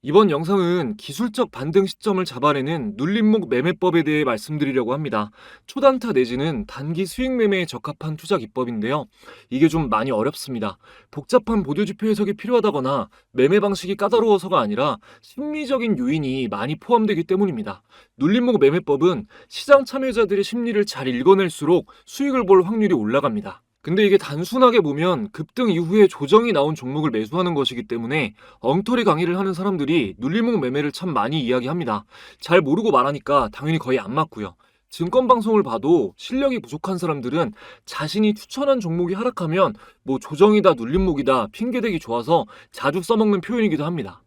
이번 영상은 기술적 반등 시점을 잡아내는 눌림목 매매법에 대해 말씀드리려고 합니다. 초단타 내지는 단기 수익 매매에 적합한 투자 기법인데요. 이게 좀 많이 어렵습니다. 복잡한 보조지표 해석이 필요하다거나 매매 방식이 까다로워서가 아니라 심리적인 요인이 많이 포함되기 때문입니다. 눌림목 매매법은 시장 참여자들의 심리를 잘 읽어낼수록 수익을 볼 확률이 올라갑니다. 근데 이게 단순하게 보면 급등 이후에 조정이 나온 종목을 매수하는 것이기 때문에 엉터리 강의를 하는 사람들이 눌림목 매매를 참 많이 이야기합니다. 잘 모르고 말하니까 당연히 거의 안 맞고요. 증권 방송을 봐도 실력이 부족한 사람들은 자신이 추천한 종목이 하락하면 뭐 조정이다 눌림목이다 핑계대기 좋아서 자주 써먹는 표현이기도 합니다.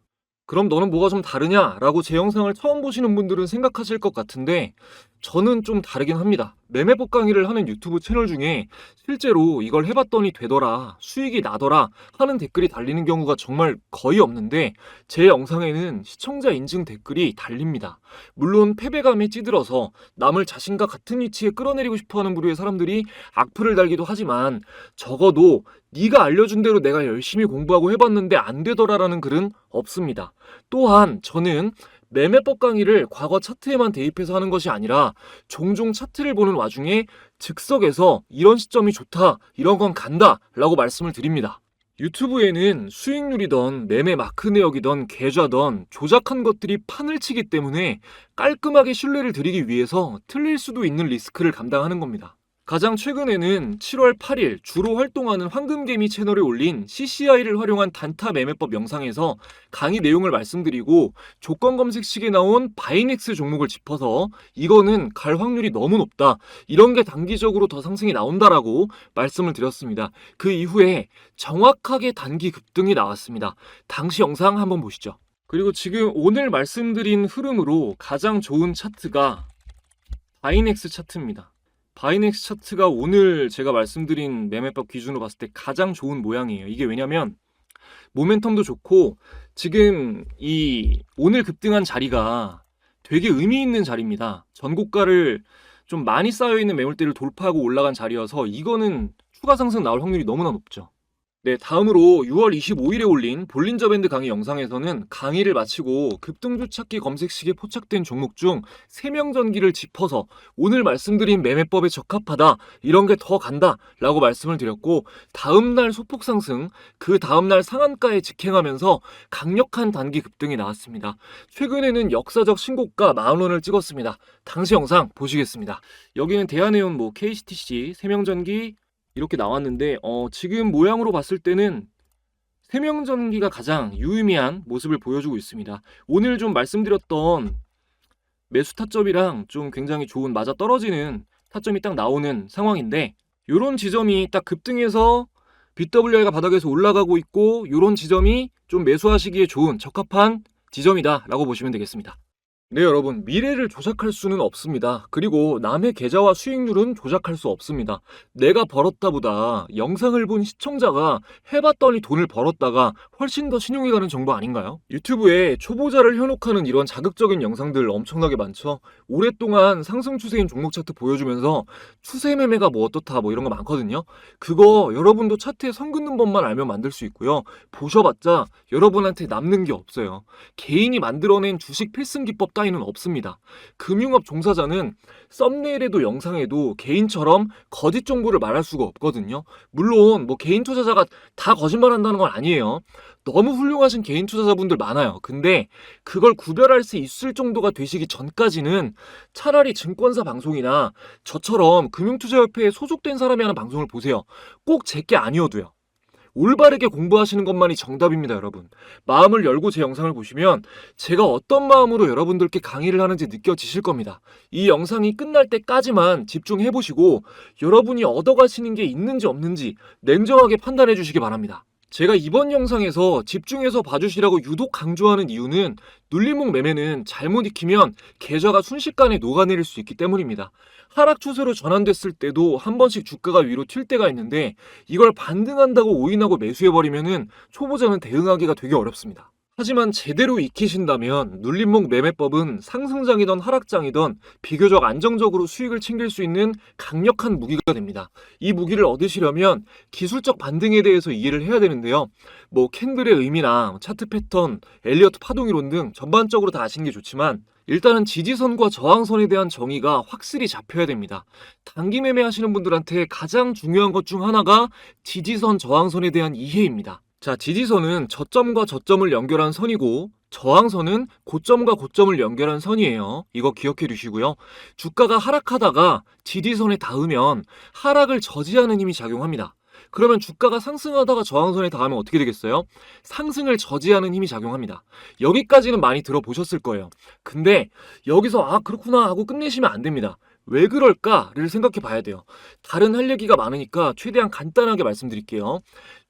그럼 너는 뭐가 좀 다르냐? 라고 제 영상을 처음 보시는 분들은 생각하실 것 같은데 저는 좀 다르긴 합니다. 매매법 강의를 하는 유튜브 채널 중에 실제로 이걸 해봤더니 되더라, 수익이 나더라 하는 댓글이 달리는 경우가 정말 거의 없는데 제 영상에는 시청자 인증 댓글이 달립니다. 물론 패배감에 찌들어서 남을 자신과 같은 위치에 끌어내리고 싶어하는 부류의 사람들이 악플을 달기도 하지만 적어도 네가 알려준 대로 내가 열심히 공부하고 해봤는데 안 되더라라는 글은 없습니다. 또한 저는 매매법 강의를 과거 차트에만 대입해서 하는 것이 아니라 종종 차트를 보는 와중에 즉석에서 이런 시점이 좋다, 이런 건 간다 라고 말씀을 드립니다. 유튜브에는 수익률이던 매매 마크 내역이던 계좌던 조작한 것들이 판을 치기 때문에 깔끔하게 신뢰를 드리기 위해서 틀릴 수도 있는 리스크를 감당하는 겁니다. 가장 최근에는 7월 8일 주로 활동하는 황금개미 채널에 올린 CCI를 활용한 단타 매매법 영상에서 강의 내용을 말씀드리고 조건 검색식에 나온 바이넥스 종목을 짚어서 이거는 갈 확률이 너무 높다, 이런 게 단기적으로 더 상승이 나온다라고 말씀을 드렸습니다. 그 이후에 정확하게 단기 급등이 나왔습니다. 당시 영상 한번 보시죠. 그리고 지금 오늘 말씀드린 흐름으로 가장 좋은 차트가 바이넥스 차트입니다. 바이넥스 차트가 오늘 제가 말씀드린 매매법 기준으로 봤을 때 가장 좋은 모양이에요. 이게 왜냐면 모멘텀도 좋고 지금 이 오늘 급등한 자리가 되게 의미 있는 자리입니다. 전고가를 좀 많이 쌓여있는 매물대를 돌파하고 올라간 자리여서 이거는 추가 상승 나올 확률이 너무나 높죠. 네, 다음으로 6월 25일에 올린 볼린저 밴드 강의 영상에서는 강의를 마치고 급등주 찾기 검색식에 포착된 종목 중 세명전기를 짚어서 오늘 말씀드린 매매법에 적합하다, 이런 게 더 간다 라고 말씀을 드렸고 다음날 소폭 상승, 그 다음날 상한가에 직행하면서 강력한 단기 급등이 나왔습니다. 최근에는 역사적 신고가 40,000원을 찍었습니다. 당시 영상 보시겠습니다. 여기는 대한해운 KCTC, 세명전기 이렇게 나왔는데 지금 모양으로 봤을 때는 세명전기가 가장 유의미한 모습을 보여주고 있습니다. 오늘 좀 말씀드렸던 매수 타점이랑 좀 굉장히 좋은 맞아떨어지는 타점이 딱 나오는 상황인데 이런 지점이 딱 급등해서 BWI가 바닥에서 올라가고 있고 이런 지점이 좀 매수하시기에 좋은 적합한 지점이다 라고 보시면 되겠습니다. 네, 여러분, 미래를 조작할 수는 없습니다. 그리고 남의 계좌와 수익률은 조작할 수 없습니다. 내가 벌었다보다 영상을 본 시청자가 해봤더니 돈을 벌었다가 훨씬 더 신용이 가는 정보 아닌가요? 유튜브에 초보자를 현혹하는 이런 자극적인 영상들 엄청나게 많죠. 오랫동안 상승 추세인 종목 차트 보여주면서 추세 매매가 뭐 어떻다 이런 거 많거든요. 그거 여러분도 차트에 선 긋는 법만 알면 만들 수 있고요. 보셔봤자 여러분한테 남는 게 없어요. 개인이 만들어낸 주식 필승 기법 따위는 없습니다. 금융업 종사자는 썸네일에도 영상에도 개인처럼 거짓 정보를 말할 수가 없거든요. 물론 개인 투자자가 다 거짓말한다는 건 아니에요. 너무 훌륭하신 개인 투자자분들 많아요. 근데 그걸 구별할 수 있을 정도가 되시기 전까지는 차라리 증권사 방송이나 저처럼 금융투자협회에 소속된 사람이 하는 방송을 보세요. 꼭 제 게 아니어도요. 올바르게 공부하시는 것만이 정답입니다, 여러분. 마음을 열고 제 영상을 보시면 제가 어떤 마음으로 여러분들께 강의를 하는지 느껴지실 겁니다. 이 영상이 끝날 때까지만 집중해보시고 여러분이 얻어가시는 게 있는지 없는지 냉정하게 판단해 주시기 바랍니다. 제가 이번 영상에서 집중해서 봐주시라고 유독 강조하는 이유는 눌림목 매매는 잘못 익히면 계좌가 순식간에 녹아내릴 수 있기 때문입니다. 하락 추세로 전환됐을 때도 한 번씩 주가가 위로 튈 때가 있는데 이걸 반등한다고 오인하고 매수해버리면은 초보자는 대응하기가 되게 어렵습니다. 하지만 제대로 익히신다면 눌림목 매매법은 상승장이든 하락장이든 비교적 안정적으로 수익을 챙길 수 있는 강력한 무기가 됩니다. 이 무기를 얻으시려면 기술적 반등에 대해서 이해를 해야 되는데요. 뭐 캔들의 의미나 차트 패턴, 엘리어트 파동이론 등 전반적으로 다 아시는 게 좋지만 일단은 지지선과 저항선에 대한 정의가 확실히 잡혀야 됩니다. 단기 매매하시는 분들한테 가장 중요한 것 중 하나가 지지선, 저항선에 대한 이해입니다. 자, 지지선은 저점과 저점을 연결한 선이고 저항선은 고점과 고점을 연결한 선이에요. 이거 기억해 두시고요. 주가가 하락하다가 지지선에 닿으면 하락을 저지하는 힘이 작용합니다. 그러면 주가가 상승하다가 저항선에 닿으면 어떻게 되겠어요? 상승을 저지하는 힘이 작용합니다. 여기까지는 많이 들어보셨을 거예요. 근데 여기서 그렇구나 하고 끝내시면 안 됩니다. 왜 그럴까를 생각해 봐야 돼요. 다른 할 얘기가 많으니까 최대한 간단하게 말씀드릴게요.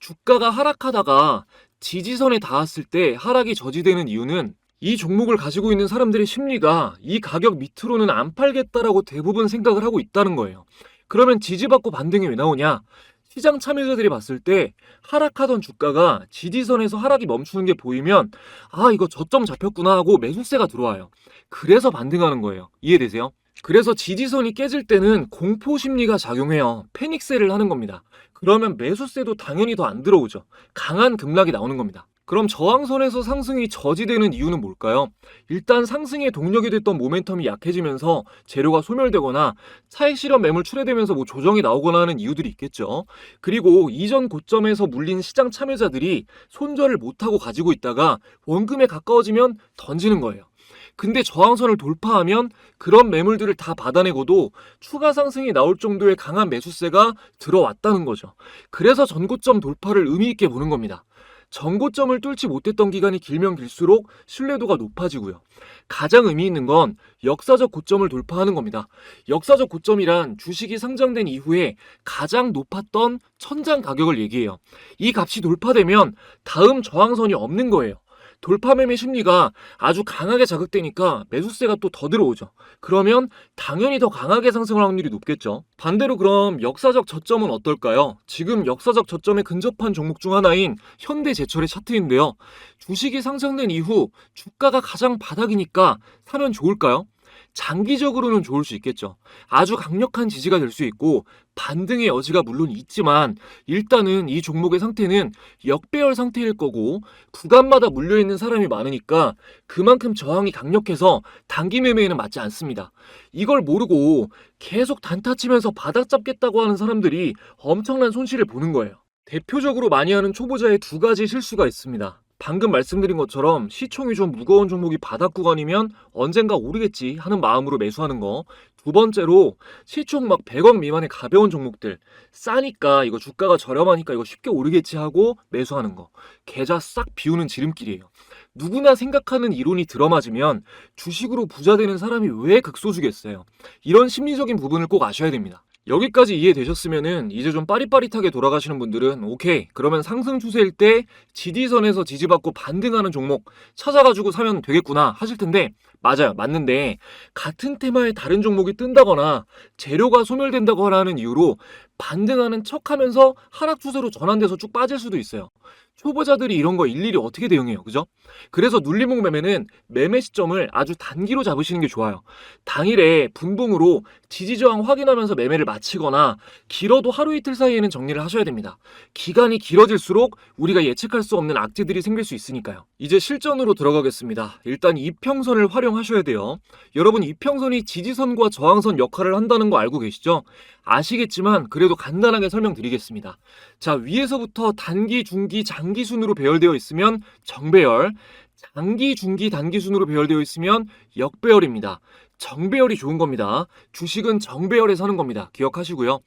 주가가 하락하다가 지지선에 닿았을 때 하락이 저지되는 이유는 이 종목을 가지고 있는 사람들의 심리가 이 가격 밑으로는 안 팔겠다라고 대부분 생각을 하고 있다는 거예요. 그러면 지지받고 반등이 왜 나오냐? 시장 참여자들이 봤을 때 하락하던 주가가 지지선에서 하락이 멈추는 게 보이면 이거 저점 잡혔구나 하고 매수세가 들어와요. 그래서 반등하는 거예요. 이해되세요? 그래서 지지선이 깨질 때는 공포 심리가 작용해요. 패닉세를 하는 겁니다. 그러면 매수세도 당연히 더 안 들어오죠. 강한 급락이 나오는 겁니다. 그럼 저항선에서 상승이 저지되는 이유는 뭘까요? 일단 상승의 동력이 됐던 모멘텀이 약해지면서 재료가 소멸되거나 차익 실현 매물 출회되면서 조정이 나오거나 하는 이유들이 있겠죠. 그리고 이전 고점에서 물린 시장 참여자들이 손절을 못하고 가지고 있다가 원금에 가까워지면 던지는 거예요. 근데 저항선을 돌파하면 그런 매물들을 다 받아내고도 추가 상승이 나올 정도의 강한 매수세가 들어왔다는 거죠. 그래서 전고점 돌파를 의미 있게 보는 겁니다. 전고점을 뚫지 못했던 기간이 길면 길수록 신뢰도가 높아지고요. 가장 의미 있는 건 역사적 고점을 돌파하는 겁니다. 역사적 고점이란 주식이 상장된 이후에 가장 높았던 천장 가격을 얘기해요. 이 값이 돌파되면 다음 저항선이 없는 거예요. 돌파 매매 심리가 아주 강하게 자극되니까 매수세가 또 더 들어오죠. 그러면 당연히 더 강하게 상승할 확률이 높겠죠. 반대로 그럼 역사적 저점은 어떨까요? 지금 역사적 저점에 근접한 종목 중 하나인 현대제철의 차트인데요. 주식이 상장된 이후 주가가 가장 바닥이니까 사면 좋을까요? 장기적으로는 좋을 수 있겠죠. 아주 강력한 지지가 될 수 있고 반등의 여지가 물론 있지만 일단은 이 종목의 상태는 역배열 상태일 거고 구간마다 물려있는 사람이 많으니까 그만큼 저항이 강력해서 단기 매매에는 맞지 않습니다. 이걸 모르고 계속 단타 치면서 바닥 잡겠다고 하는 사람들이 엄청난 손실을 보는 거예요. 대표적으로 많이 하는 초보자의 두 가지 실수가 있습니다. 방금 말씀드린 것처럼 시총이 좀 무거운 종목이 바닥 구간이면 언젠가 오르겠지 하는 마음으로 매수하는 거. 두 번째로 시총 막 100억 미만의 가벼운 종목들 싸니까 이거 주가가 저렴하니까 이거 쉽게 오르겠지 하고 매수하는 거. 계좌 싹 비우는 지름길이에요. 누구나 생각하는 이론이 들어맞으면 주식으로 부자 되는 사람이 왜 극소수겠어요. 이런 심리적인 부분을 꼭 아셔야 됩니다. 여기까지 이해되셨으면은 이제 좀 빠릿빠릿하게 돌아가시는 분들은 오케이, 그러면 상승 추세일 때 지지선에서 지지받고 반등하는 종목 찾아가지고 사면 되겠구나 하실 텐데, 맞아요, 맞는데 같은 테마의 다른 종목이 뜬다거나 재료가 소멸된다거나 하는 이유로 반등하는 척하면서 하락 추세로 전환돼서 쭉 빠질 수도 있어요. 초보자들이 이런 거 일일이 어떻게 대응해요, 그죠? 그래서 눌림목 매매는 매매 시점을 아주 단기로 잡으시는 게 좋아요. 당일에 분봉으로 지지저항 확인하면서 매매를 마치거나 길어도 하루 이틀 사이에는 정리를 하셔야 됩니다. 기간이 길어질수록 우리가 예측할 수 없는 악재들이 생길 수 있으니까요. 이제 실전으로 들어가겠습니다. 일단 이평선을 활용하셔야 돼요. 여러분, 이평선이 지지선과 저항선 역할을 한다는 거 알고 계시죠? 아시겠지만 그래도 간단하게 설명드리겠습니다. 자, 위에서부터 단기, 중기, 장기 순으로 배열되어 있으면 정배열, 장기, 중기, 단기 순으로 배열되어 있으면 역배열입니다. 정배열이 좋은 겁니다. 주식은 정배열에 사는 겁니다. 기억하시고요.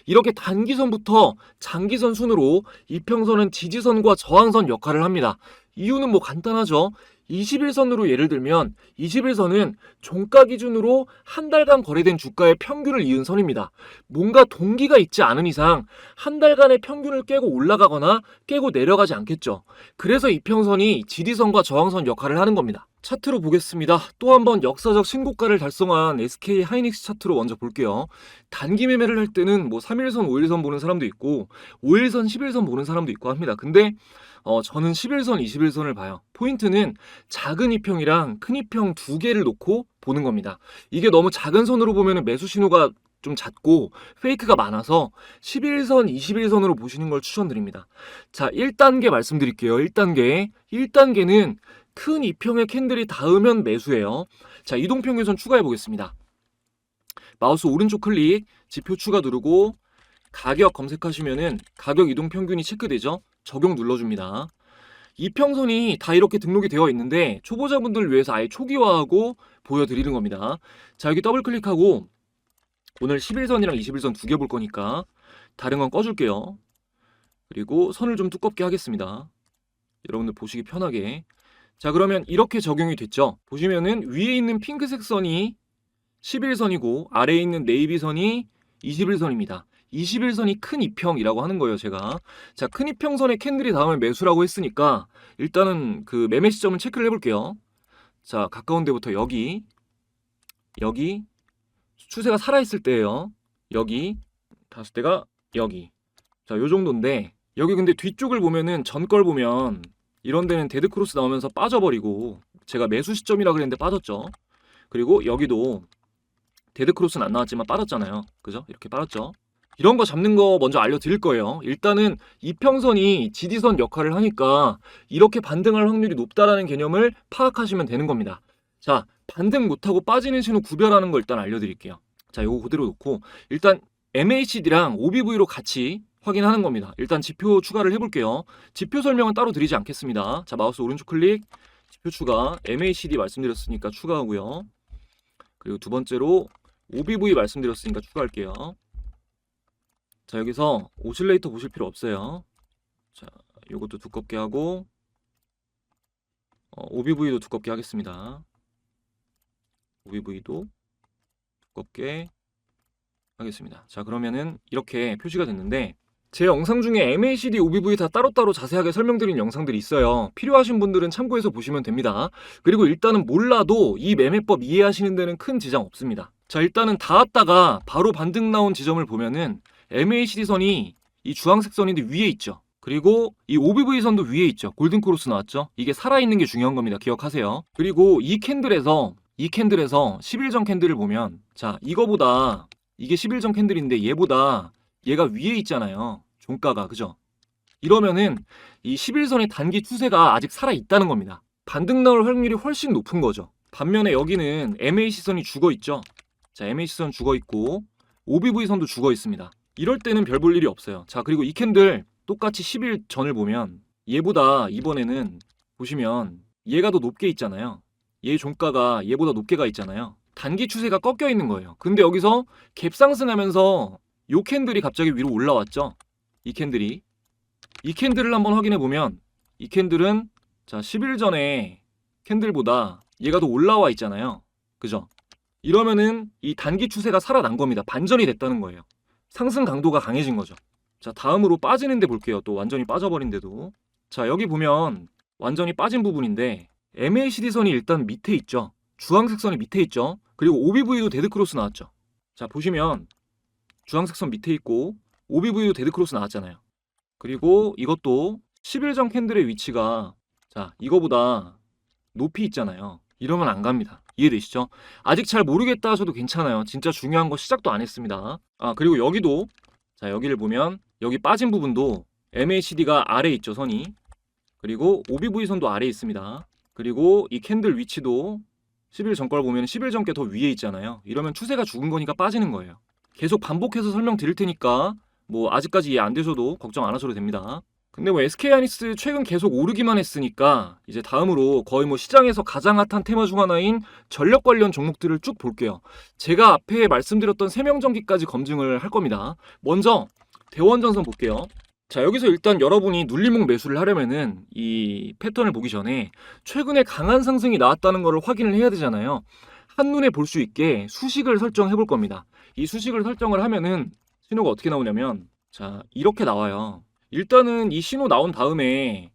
이렇게 단기선부터 장기선 순으로 이평선은 지지선과 저항선 역할을 합니다. 이유는 간단하죠. 21선으로 예를 들면 21선은 종가 기준으로 한 달간 거래된 주가의 평균을 이은 선입니다. 뭔가 동기가 있지 않은 이상 한 달간의 평균을 깨고 올라가거나 깨고 내려가지 않겠죠. 그래서 이평선이 지지선과 저항선 역할을 하는 겁니다. 차트로 보겠습니다. 또 한 번 역사적 신고가를 달성한 SK 하이닉스 차트로 먼저 볼게요. 단기 매매를 할 때는 뭐 3일선, 5일선 보는 사람도 있고 5일선, 10일선 보는 사람도 있고 합니다. 근데 저는 11선, 21선을 봐요. 포인트는 작은 이평이랑 큰 이평 두 개를 놓고 보는 겁니다. 이게 너무 작은 선으로 보면 매수 신호가 좀 잦고 페이크가 많아서 11선, 21선으로 보시는 걸 추천드립니다. 자, 1단계 말씀드릴게요. 1단계. 1단계는 큰 이평의 캔들이 닿으면 매수예요. 자, 이동평균선 추가해 보겠습니다. 마우스 오른쪽 클릭, 지표 추가 누르고 가격 검색하시면은 가격 이동평균이 체크되죠? 적용 눌러줍니다. 이평선이 다 이렇게 등록이 되어 있는데 초보자분들을 위해서 아예 초기화하고 보여드리는 겁니다. 자, 여기 더블 클릭하고 오늘 11선이랑 21선 두 개 볼 거니까 다른 건 꺼줄게요. 그리고 선을 좀 두껍게 하겠습니다. 여러분들 보시기 편하게. 자, 그러면 이렇게 적용이 됐죠. 보시면은 위에 있는 핑크색 선이 11선이고 아래에 있는 네이비선이 21선입니다. 21선이 큰 이평이라고 하는 거예요, 제가. 자, 큰 이평선에 캔들이 닿으면 매수라고 했으니까 일단은 그 매매 시점을 체크를 해볼게요. 자, 가까운 데부터 여기 추세가 살아있을 때예요. 여기 다섯 대가 여기. 자, 요 정도인데 여기 근데 뒤쪽을 보면은 전 걸 보면 이런 데는 데드크로스 나오면서 빠져버리고 제가 매수 시점이라 그랬는데 빠졌죠. 그리고 여기도 데드크로스는 안 나왔지만 빠졌잖아요. 그죠? 이렇게 빠졌죠. 이런 거 잡는 거 먼저 알려드릴 거예요. 일단은 이평선이 지지선 역할을 하니까 이렇게 반등할 확률이 높다라는 개념을 파악하시면 되는 겁니다. 자, 반등 못하고 빠지는 신호 구별하는 거 일단 알려드릴게요. 자, 요거 그대로 놓고 일단 MACD랑 OBV로 같이 확인하는 겁니다. 일단 지표 추가를 해볼게요. 지표 설명은 따로 드리지 않겠습니다. 자, 마우스 오른쪽 클릭, 지표 추가, MACD 말씀드렸으니까 추가하고요. 그리고 두 번째로 OBV 말씀드렸으니까 추가할게요. 자, 여기서 오실레이터 보실 필요 없어요. 자, 요것도 두껍게 하고 OBV도 두껍게 하겠습니다. OBV도 두껍게 하겠습니다. 자, 그러면은 이렇게 표시가 됐는데 제 영상 중에 MACD, OBV 다 따로따로 자세하게 설명드린 영상들이 있어요. 필요하신 분들은 참고해서 보시면 됩니다. 그리고 일단은 몰라도 이 매매법 이해하시는 데는 큰 지장 없습니다. 자, 일단은 닿았다가 바로 반등 나온 지점을 보면은 MACD 선이 이 주황색 선인데 위에 있죠. 그리고 이 OBV 선도 위에 있죠. 골든크로스 나왔죠. 이게 살아있는 게 중요한 겁니다. 기억하세요. 그리고 이 캔들에서 10일전 캔들을 보면 자, 이거보다 이게 10일전 캔들인데 얘가 위에 있잖아요. 종가가. 그죠? 이러면은 이 11선의 단기 추세가 아직 살아있다는 겁니다. 반등 나올 확률이 훨씬 높은 거죠. 반면에 여기는 MAC선이 죽어있죠. 자, MAC선 죽어있고 OBV선도 죽어있습니다. 이럴 때는 별 볼 일이 없어요. 자, 그리고 이 캔들 똑같이 10일 전을 보면 얘보다 이번에는 보시면 얘가 더 높게 있잖아요. 얘 종가가 얘보다 높게 가 있잖아요. 단기 추세가 꺾여 있는 거예요. 근데 여기서 갭 상승하면서 요 캔들이 갑자기 위로 올라왔죠. 이 캔들을 한번 확인해 보면 이 캔들은 자, 10일 전에 캔들보다 얘가 더 올라와 있잖아요. 그죠? 이러면은 이 단기 추세가 살아난 겁니다. 반전이 됐다는 거예요. 상승 강도가 강해진 거죠. 자, 다음으로 빠지는 데 볼게요. 또 완전히 빠져버린데도. 자, 여기 보면 완전히 빠진 부분인데 MACD 선이 일단 밑에 있죠. 주황색 선이 밑에 있죠. 그리고 OBV도 데드크로스 나왔죠. 자, 보시면 주황색 선 밑에 있고 OBV도 데드크로스 나왔잖아요. 그리고 이것도 10일전 캔들의 위치가 자, 이거보다 높이 있잖아요. 이러면 안 갑니다. 이해되시죠? 아직 잘 모르겠다 하셔도 괜찮아요. 진짜 중요한 거 시작도 안 했습니다. 아, 그리고 여기도 자, 여기를 보면 여기 빠진 부분도 MACD가 아래에 있죠, 선이. 그리고 OBV 선도 아래에 있습니다. 그리고 이 캔들 위치도 10일 전 걸 보면 10일 전 게 더 위에 있잖아요. 이러면 추세가 죽은 거니까 빠지는 거예요. 계속 반복해서 설명드릴 테니까 뭐 아직까지 이해 안 되셔도 걱정 안 하셔도 됩니다. 근데 뭐 SK하이닉스 최근 계속 오르기만 했으니까 이제 다음으로 거의 뭐 시장에서 가장 핫한 테마 중 하나인 전력 관련 종목들을 쭉 볼게요. 제가 앞에 말씀드렸던 세명전기까지 검증을 할 겁니다. 먼저 대원전선 볼게요. 자, 여기서 일단 여러분이 눌림목 매수를 하려면은 이 패턴을 보기 전에 최근에 강한 상승이 나왔다는 것을 확인을 해야 되잖아요. 한눈에 볼 수 있게 수식을 설정해 볼 겁니다. 이 수식을 설정을 하면은 신호가 어떻게 나오냐면 자, 이렇게 나와요. 일단은 이 신호 나온 다음에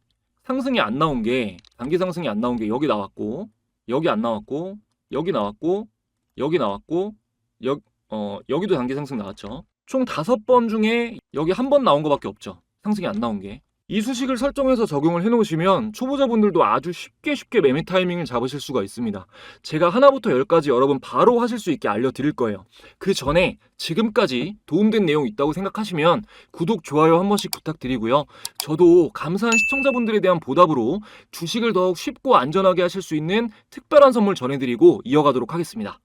상승이 안 나온 게 단기 상승이 안 나온 게 여기 나왔고 여기 안 나왔고, 여기 나왔고, 여기 나왔고, 여기도 단기 상승 나왔죠. 총 5번 중에 여기 한 번 나온 거밖에 없죠. 상승이 안 나온 게. 이 수식을 설정해서 적용을 해놓으시면 초보자분들도 아주 쉽게 매매 타이밍을 잡으실 수가 있습니다. 제가 하나부터 10까지 여러분 바로 하실 수 있게 알려드릴 거예요. 그 전에 지금까지 도움된 내용 있다고 생각하시면 구독, 좋아요 한 번씩 부탁드리고요. 저도 감사한 시청자분들에 대한 보답으로 주식을 더욱 쉽고 안전하게 하실 수 있는 특별한 선물 전해드리고 이어가도록 하겠습니다.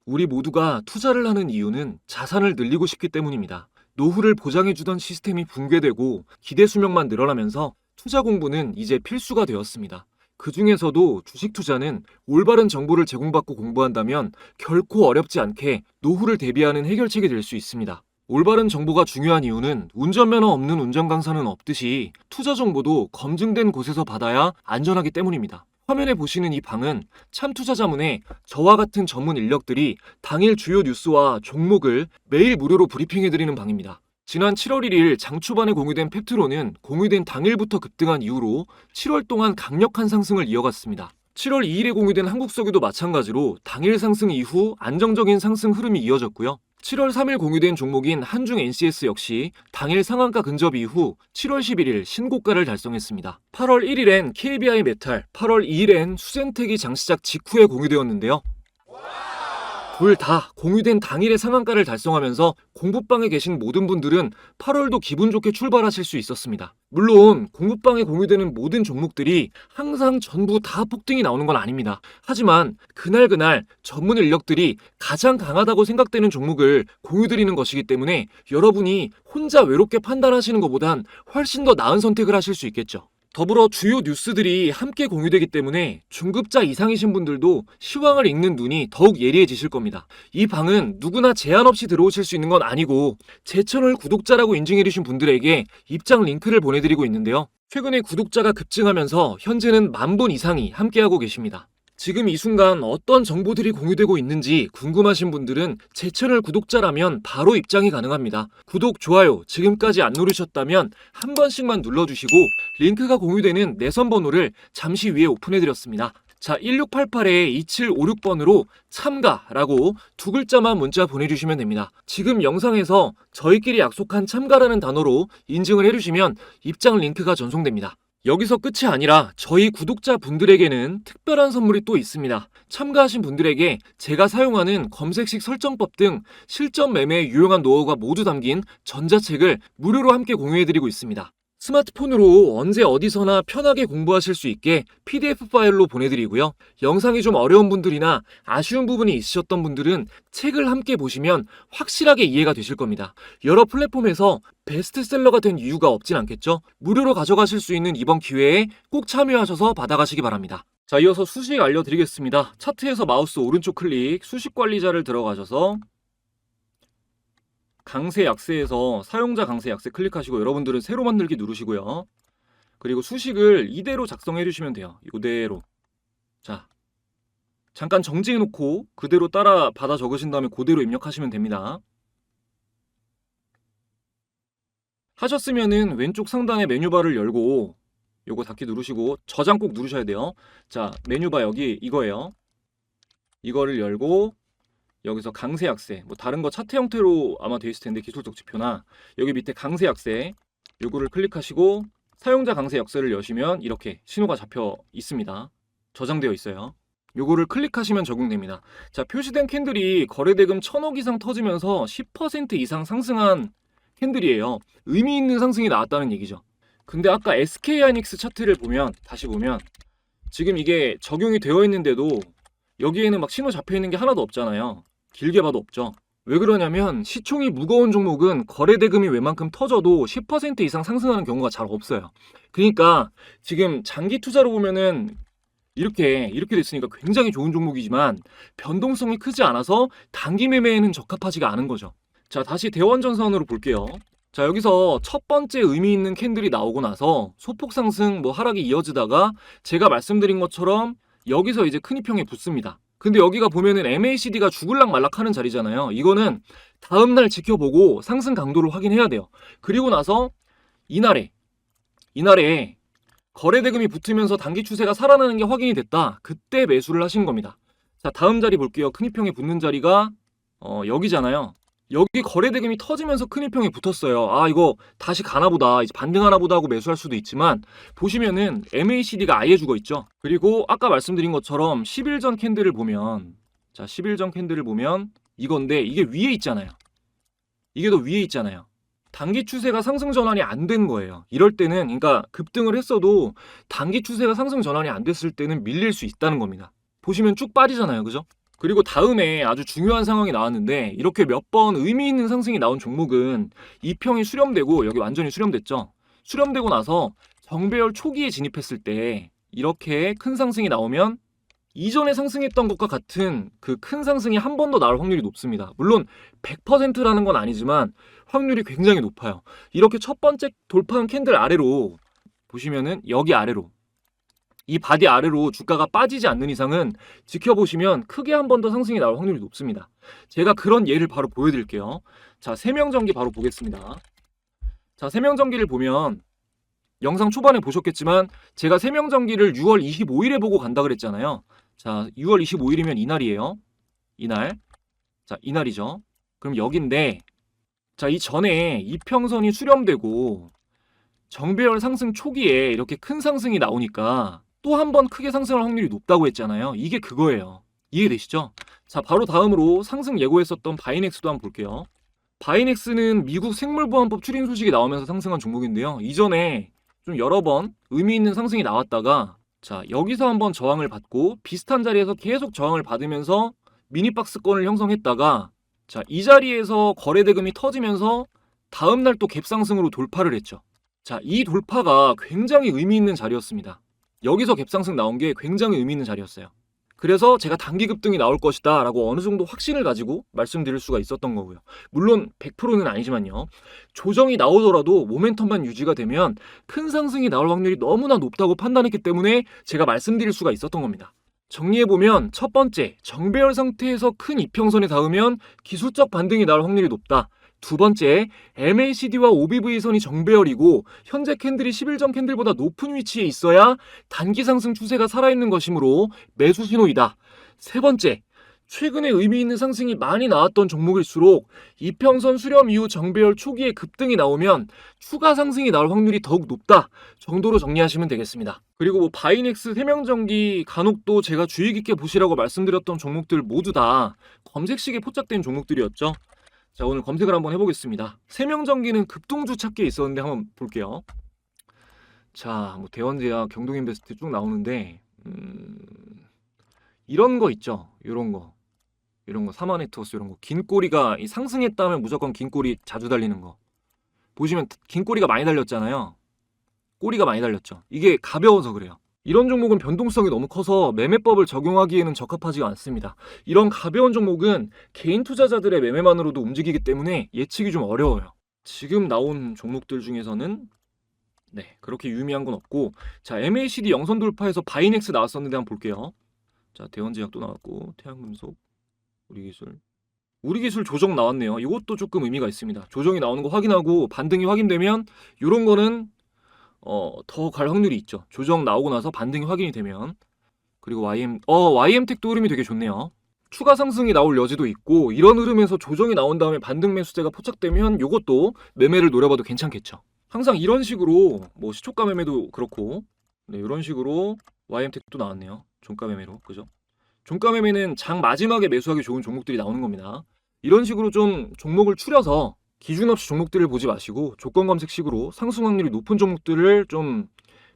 우리 모두가 투자를 하는 이유는 자산을 늘리고 싶기 때문입니다. 노후를 보장해주던 시스템이 붕괴되고 기대 수명만 늘어나면서 투자 공부는 이제 필수가 되었습니다. 그 중에서도 주식 투자는 올바른 정보를 제공받고 공부한다면 결코 어렵지 않게 노후를 대비하는 해결책이 될 수 있습니다. 올바른 정보가 중요한 이유는 운전면허 없는 운전 강사는 없듯이 투자 정보도 검증된 곳에서 받아야 안전하기 때문입니다. 화면에 보시는 이 방은 참투자자문에 저와 같은 전문 인력들이 당일 주요 뉴스와 종목을 매일 무료로 브리핑해드리는 방입니다. 지난 7월 1일 장 초반에 공유된 팩트로는 공유된 당일부터 급등한 이후로 7월 동안 강력한 상승을 이어갔습니다. 7월 2일에 공유된 한국석유도 마찬가지로 당일 상승 이후 안정적인 상승 흐름이 이어졌고요. 7월 3일 공유된 종목인 한중 NCS 역시 당일 상한가 근접 이후 7월 11일 신고가를 달성했습니다. 8월 1일엔 KBI 메탈, 8월 2일엔 수젠텍이 장시작 직후에 공유되었는데요. 둘 다 공유된 당일의 상한가를 달성하면서 공부방에 계신 모든 분들은 8월도 기분 좋게 출발하실 수 있었습니다. 물론 공부방에 공유되는 모든 종목들이 항상 전부 다 폭등이 나오는 건 아닙니다. 하지만 그날 전문 인력들이 가장 강하다고 생각되는 종목을 공유드리는 것이기 때문에 여러분이 혼자 외롭게 판단하시는 것보단 훨씬 더 나은 선택을 하실 수 있겠죠. 더불어 주요 뉴스들이 함께 공유되기 때문에 중급자 이상이신 분들도 시황을 읽는 눈이 더욱 예리해지실 겁니다. 이 방은 누구나 제한 없이 들어오실 수 있는 건 아니고 제 채널 구독자라고 인증해주신 분들에게 입장 링크를 보내드리고 있는데요. 최근에 구독자가 급증하면서 현재는 10,000분 이상이 함께하고 계십니다. 지금 이 순간 어떤 정보들이 공유되고 있는지 궁금하신 분들은 제 채널 구독자라면 바로 입장이 가능합니다. 구독, 좋아요 지금까지 안 누르셨다면 한 번씩만 눌러주시고 링크가 공유되는 내선 번호를 잠시 위에 오픈해드렸습니다. 자, 1688-2756번으로 참가라고 2글자만 문자 보내주시면 됩니다. 지금 영상에서 저희끼리 약속한 참가라는 단어로 인증을 해주시면 입장 링크가 전송됩니다. 여기서 끝이 아니라 저희 구독자분들에게는 특별한 선물이 또 있습니다. 참가하신 분들에게 제가 사용하는 검색식 설정법 등 실전 매매에 유용한 노하우가 모두 담긴 전자책을 무료로 함께 공유해드리고 있습니다. 스마트폰으로 언제 어디서나 편하게 공부하실 수 있게 PDF 파일로 보내드리고요. 영상이 좀 어려운 분들이나 아쉬운 부분이 있으셨던 분들은 책을 함께 보시면 확실하게 이해가 되실 겁니다. 여러 플랫폼에서 베스트셀러가 된 이유가 없진 않겠죠? 무료로 가져가실 수 있는 이번 기회에 꼭 참여하셔서 받아가시기 바랍니다. 자, 이어서 수식 알려드리겠습니다. 차트에서 마우스 오른쪽 클릭, 수식 관리자를 들어가셔서 강세 약세에서 사용자 강세 약세 클릭하시고 여러분들은 새로 만들기 누르시고요. 그리고 수식을 이대로 작성해 주시면 돼요. 이대로. 자, 잠깐 정지해 놓고 그대로 따라 받아 적으신 다음에 그대로 입력하시면 됩니다. 하셨으면은 왼쪽 상단에 메뉴바를 열고 요거 닫기 누르시고 저장 꼭 누르셔야 돼요. 자, 메뉴바 여기 이거예요. 이거를 열고 여기서 강세 약세, 뭐 다른 거 차트 형태로 아마 되어 있을 텐데 기술적 지표나 여기 밑에 강세 약세 요거를 클릭하시고 사용자 강세 약세를 여시면 이렇게 신호가 잡혀 있습니다. 저장되어 있어요. 요거를 클릭하시면 적용됩니다. 자, 표시된 캔들이 거래대금 1,000억 이상 터지면서 10% 이상 상승한 캔들이에요. 의미 있는 상승이 나왔다는 얘기죠. 근데 아까 SK하이닉스 차트를 보면 다시 보면 지금 이게 적용이 되어 있는데도 여기에는 막 신호 잡혀 있는 게 하나도 없잖아요. 길게 봐도 없죠. 왜 그러냐면 시총이 무거운 종목은 거래대금이 웬만큼 터져도 10% 이상 상승하는 경우가 잘 없어요. 그러니까 지금 장기 투자로 보면은 이렇게 됐으니까 굉장히 좋은 종목이지만 변동성이 크지 않아서 단기 매매에는 적합하지가 않은 거죠. 자, 다시 대원전선으로 볼게요. 자, 여기서 첫 번째 의미 있는 캔들이 나오고 나서 소폭 상승 하락이 이어지다가 제가 말씀드린 것처럼 여기서 이제 큰 이평에 붙습니다. 근데 여기가 보면은 MACD가 죽을락 말락 하는 자리잖아요. 이거는 다음날 지켜보고 상승 강도를 확인해야 돼요. 그리고 나서 이날에 거래대금이 붙으면서 단기 추세가 살아나는 게 확인이 됐다. 그때 매수를 하신 겁니다. 자, 다음 자리 볼게요. 큰이평에 붙는 자리가 여기잖아요. 여기 거래대금이 터지면서 큰이평에 붙었어요. 아, 이거 다시 가나보다, 이제 반등하나보다 하고 매수할 수도 있지만 보시면은 MACD가 아예 죽어 있죠. 그리고 아까 말씀드린 것처럼 10일 전 캔들을 보면, 자, 10일 전 캔들을 보면 이건데 이게 위에 있잖아요. 이게 더 위에 있잖아요. 단기 추세가 상승 전환이 안 된 거예요. 이럴 때는, 그러니까 급등을 했어도 단기 추세가 상승 전환이 안 됐을 때는 밀릴 수 있다는 겁니다. 보시면 쭉 빠지잖아요. 그죠? 그리고 다음에 아주 중요한 상황이 나왔는데, 이렇게 몇 번 의미 있는 상승이 나온 종목은 이평이 수렴되고, 여기 완전히 수렴됐죠. 수렴되고 나서 정배열 초기에 진입했을 때 이렇게 큰 상승이 나오면 이전에 상승했던 것과 같은 그 큰 상승이 한 번 더 나올 확률이 높습니다. 물론 100%라는 건 아니지만 확률이 굉장히 높아요. 이렇게 첫 번째 돌파한 캔들 아래로 보시면은, 여기 아래로, 이 바디 아래로 주가가 빠지지 않는 이상은 지켜보시면 크게 한 번 더 상승이 나올 확률이 높습니다. 제가 그런 예를 바로 보여드릴게요. 자, 세명전기 바로 보겠습니다. 자, 세명전기를 보면 영상 초반에 보셨겠지만 제가 세명전기를 6월 25일에 보고 간다 그랬잖아요. 자, 6월 25일이면 이날이에요. 이날. 자, 이날이죠. 그럼 여긴데, 자, 이 전에 이평선이 수렴되고 정배열 상승 초기에 이렇게 큰 상승이 나오니까 또 한 번 크게 상승할 확률이 높다고 했잖아요. 이게 그거예요. 이해되시죠? 자, 바로 다음으로 상승 예고했었던 바이넥스도 한번 볼게요. 바이넥스는 미국 생물보안법 추린 소식이 나오면서 상승한 종목인데요. 이전에 좀 여러 번 의미 있는 상승이 나왔다가, 자, 여기서 한번 저항을 받고 비슷한 자리에서 계속 저항을 받으면서 미니박스권을 형성했다가, 자, 이 자리에서 거래대금이 터지면서 다음날 또 갭상승으로 돌파를 했죠. 자, 이 돌파가 굉장히 의미 있는 자리였습니다. 여기서 갭상승 나온 게 굉장히 의미 있는 자리였어요. 그래서 제가 단기 급등이 나올 것이다 라고 어느 정도 확신을 가지고 말씀드릴 수가 있었던 거고요. 물론 100%는 아니지만요. 조정이 나오더라도 모멘텀만 유지가 되면 큰 상승이 나올 확률이 너무나 높다고 판단했기 때문에 제가 말씀드릴 수가 있었던 겁니다. 정리해보면, 첫 번째, 정배열 상태에서 큰 이평선에 닿으면 기술적 반등이 나올 확률이 높다. 두 번째, MACD와 OBV선이 정배열이고 현재 캔들이 10일 전 캔들보다 높은 위치에 있어야 단기 상승 추세가 살아있는 것이므로 매수 신호이다. 세 번째, 최근에 의미 있는 상승이 많이 나왔던 종목일수록 이평선 수렴 이후 정배열 초기에 급등이 나오면 추가 상승이 나올 확률이 더욱 높다 정도로 정리하시면 되겠습니다. 그리고 뭐 바이넥스, 세명전기, 간혹도 제가 주의 깊게 보시라고 말씀드렸던 종목들 모두 다 검색식에 포착된 종목들이었죠. 자, 오늘 검색을 한번 해보겠습니다. 세명전기는 급등주 찾기에 있었는데 한번 볼게요. 자, 뭐 대원제약, 경동인베스트 쭉 나오는데 이런 거 있죠. 이런 거 사마네트워스, 이런 거 긴 꼬리가 상승했다면 무조건 긴 꼬리 자주 달리는 거 보시면 긴 꼬리가 많이 달렸잖아요. 꼬리가 많이 달렸죠. 이게 가벼워서 그래요. 이런 종목은 변동성이 너무 커서 매매법을 적용하기에는 적합하지가 않습니다. 이런 가벼운 종목은 개인 투자자들의 매매만으로도 움직이기 때문에 예측이 좀 어려워요. 지금 나온 종목들 중에서는 그렇게 유의미한 건 없고, 자, MACD 영선 돌파해서 바이넥스 나왔었는데 한번 볼게요. 자, 대원제약도 나왔고, 태양금속, 우리기술 조정 나왔네요. 이것도 조금 의미가 있습니다. 조정이 나오는 거 확인하고 반등이 확인되면 이런 거는 더 갈 확률이 있죠. 조정 나오고 나서 반등이 확인이 되면. 그리고 YM텍도 흐름이 되게 좋네요. 추가 상승이 나올 여지도 있고, 이런 흐름에서 조정이 나온 다음에 반등 매수세가 포착되면 이것도 매매를 노려봐도 괜찮겠죠. 항상 이런 식으로 뭐 시초가 매매도 그렇고, 이런 식으로 YM텍도 나왔네요. 종가 매매로, 그죠? 종가 매매는 장 마지막에 매수하기 좋은 종목들이 나오는 겁니다. 이런 식으로 좀 종목을 추려서 기준 없이 종목들을 보지 마시고 조건 검색식으로 상승 확률이 높은 종목들을 좀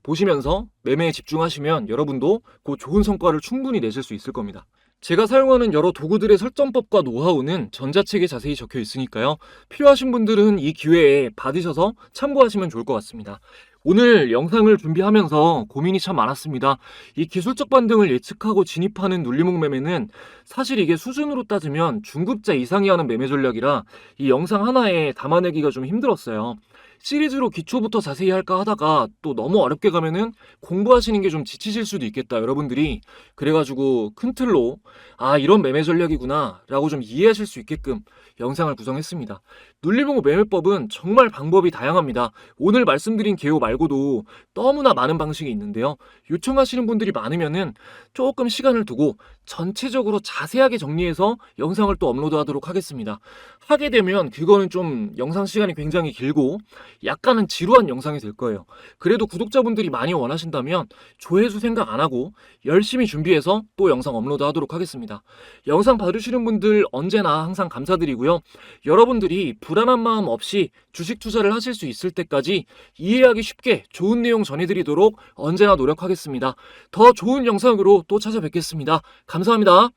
보시면서 매매에 집중하시면 여러분도 그 좋은 성과를 충분히 내실 수 있을 겁니다. 제가 사용하는 여러 도구들의 설정법과 노하우는 전자책에 자세히 적혀 있으니까요. 필요하신 분들은 이 기회에 받으셔서 참고하시면 좋을 것 같습니다. 오늘 영상을 준비하면서 고민이 참 많았습니다. 이 기술적 반등을 예측하고 진입하는 눌림목 매매는 사실 이게 수준으로 따지면 중급자 이상이 하는 매매 전략이라 이 영상 하나에 담아내기가 좀 힘들었어요. 시리즈로 기초부터 자세히 할까 하다가 또 너무 어렵게 가면은 공부하시는 게 좀 지치실 수도 있겠다, 여러분들이. 그래가지고 큰 틀로 이런 매매 전략이구나 라고 좀 이해하실 수 있게끔 영상을 구성했습니다. 눌림목 매매법은 정말 방법이 다양합니다. 오늘 말씀드린 개요 말고도 너무나 많은 방식이 있는데요. 요청하시는 분들이 많으면은 조금 시간을 두고 전체적으로 자세하게 정리해서 영상을 또 업로드하도록 하겠습니다. 하게 되면 그거는 좀 영상 시간이 굉장히 길고 약간은 지루한 영상이 될 거예요. 그래도 구독자분들이 많이 원하신다면 조회수 생각 안 하고 열심히 준비해서 또 영상 업로드하도록 하겠습니다. 영상 봐주시는 분들 언제나 항상 감사드리고요. 여러분들이 불안한 마음 없이 주식 투자를 하실 수 있을 때까지 이해하기 쉽게 좋은 내용 전해드리도록 언제나 노력하겠습니다. 더 좋은 영상으로 또 찾아뵙겠습니다. 감사합니다.